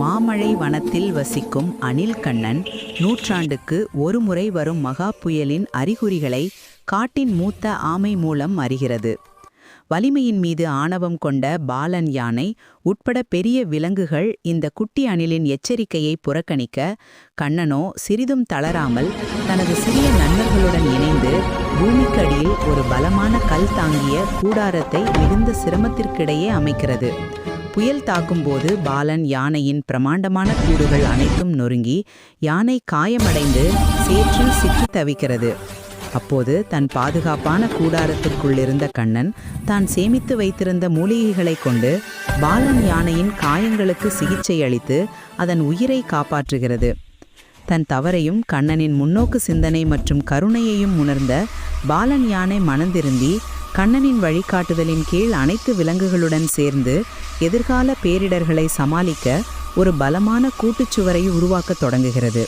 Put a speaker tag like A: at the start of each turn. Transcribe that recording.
A: மாமழை வனத்தில் வசிக்கும் அணில் கண்ணன் நூற்றாண்டுக்கு ஒரு முறை வரும் மகா புயலின் அறிகுறிகளை காட்டின் மூத்த ஆமை மூலம் அறிகிறது. வலிமையின் மீது ஆணவம் கொண்ட பாலன் யானை உட்பட பெரிய விலங்குகள் இந்த குட்டி அணிலின் எச்சரிக்கையை புறக்கணிக்க, கண்ணனோ சிறிதும் தளராமல் தனது சிறிய நண்பர்களுடன் இணைந்து பூமிக்கடியில் ஒரு பலமான கல் தாங்கிய கூடாரத்தை மிகுந்த சிரமத்திற்கிடையே அமைக்கிறது. புயல் தாக்கும்போது பாலன் யானையின் பிரமாண்டமான கூடுகள் அனைத்தும் நொறுங்கி யானை காயமடைந்து சேற்றில் சிக்கி தவிக்கிறது. அப்போது தன் பாதுகாப்பான கூடாரத்திற்குள்ளிருந்த கண்ணன் தான் சேமித்து வைத்திருந்த மூலிகைகளை கொண்டு பாலன் யானையின் காயங்களுக்கு சிகிச்சை அளித்து அதன் உயிரை காப்பாற்றுகிறது. தன் தவறையும் கண்ணனின் முன்னோக்கு சிந்தனை மற்றும் கருணையையும் உணர்ந்த பாலன் யானை மனந்திருந்தி கண்ணனின் வழிகாட்டுதலின் கீழ் அனைத்து விலங்குகளுடன் சேர்ந்து எதிர்கால பேரிடர்களை சமாளிக்க ஒரு பலமான கூட்டுச்சுவரை உருவாக்கத் தொடங்குகிறது.